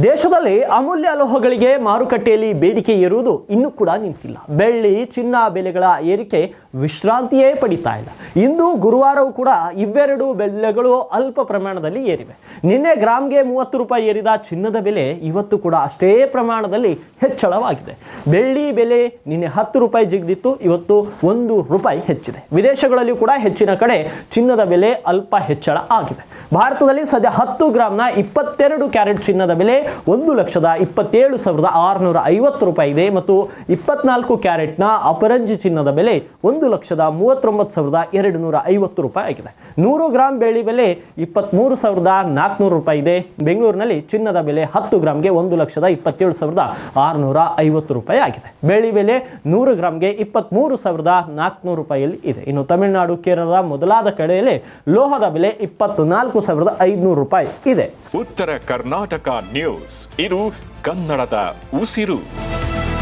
ದೇಶದಲ್ಲಿ ಅಮೂಲ್ಯ ಲೋಹಗಳಿಗೆ ಮಾರುಕಟ್ಟೆಯಲ್ಲಿ ಬೇಡಿಕೆ ಏರುವುದು ಇನ್ನೂ ಕೂಡ ನಿಂತಿಲ್ಲ. ಬೆಳ್ಳಿ, ಚಿನ್ನ ಬೆಲೆಗಳ ಏರಿಕೆ ವಿಶ್ರಾಂತಿಯೇ ಪಡಿತಾ ಇಲ್ಲ. ಇಂದು ಗುರುವಾರವೂ ಕೂಡ ಇವೆರಡು ಬೆಲೆಗಳು ಅಲ್ಪ ಪ್ರಮಾಣದಲ್ಲಿ ಏರಿವೆ. ನಿನ್ನೆ ಗ್ರಾಮ್ಗೆ 30 ರೂಪಾಯಿ ಏರಿದ ಚಿನ್ನದ ಬೆಲೆ ಇವತ್ತು ಕೂಡ ಅಷ್ಟೇ ಪ್ರಮಾಣದಲ್ಲಿ ಹೆಚ್ಚಳವಾಗಿದೆ. ಬೆಳ್ಳಿ ಬೆಲೆ ನಿನ್ನೆ 10 ರೂಪಾಯಿ ಜಿಗಿದಿತ್ತು, ಇವತ್ತು 1 ರೂಪಾಯಿ ಹೆಚ್ಚಿದೆ. ವಿದೇಶಗಳಲ್ಲಿ ಕೂಡ ಹೆಚ್ಚಿನ ಕಡೆ ಚಿನ್ನದ ಬೆಲೆ ಅಲ್ಪ ಹೆಚ್ಚಳ ಆಗಿದೆ. ಭಾರತದಲ್ಲಿ ಸದ್ಯ 10 ಗ್ರಾಮ್ನ 22 ಕ್ಯಾರೆಟ್ ಚಿನ್ನದ ಬೆಲೆ 1,27,650 ರೂಪಾಯಿ ಇದೆ ಮತ್ತು 24 ಕ್ಯಾರೆಟ್ನ ಅಪರಂಜಿ ಚಿನ್ನದ ಬೆಲೆ 1,39,250 ರೂಪಾಯಿ ಆಗಿದೆ. 100 ಗ್ರಾಮ್ ಬೆಳ್ಳಿ ಬೆಲೆ 23,400 ರೂಪಾಯಿ ಇದೆ. ಬೆಂಗಳೂರಿನಲ್ಲಿ ಚಿನ್ನದ ಬೆಲೆ 10 ಗ್ರಾಮ್ಗೆ 1,27,650 ರೂಪಾಯಿ ಆಗಿದೆ. ಬೆಳ್ಳಿ ಬೆಲೆ 100 ಗ್ರಾಮ್ಗೆ 23,400 ರೂಪಾಯಿಯಲ್ಲಿ ಇದೆ. ಇನ್ನು ತಮಿಳುನಾಡು, ಕೇರಳ ಮೊದಲಾದ ಕಡೆಯಲ್ಲಿ ಲೋಹದ ಬೆಲೆ 24,500 ರೂಪಾಯಿ ಇದೆ. ಉತ್ತರ ಕರ್ನಾಟಕ ನ್ಯೂಸ್, ಇದು ಕನ್ನಡದ ಉಸಿರು.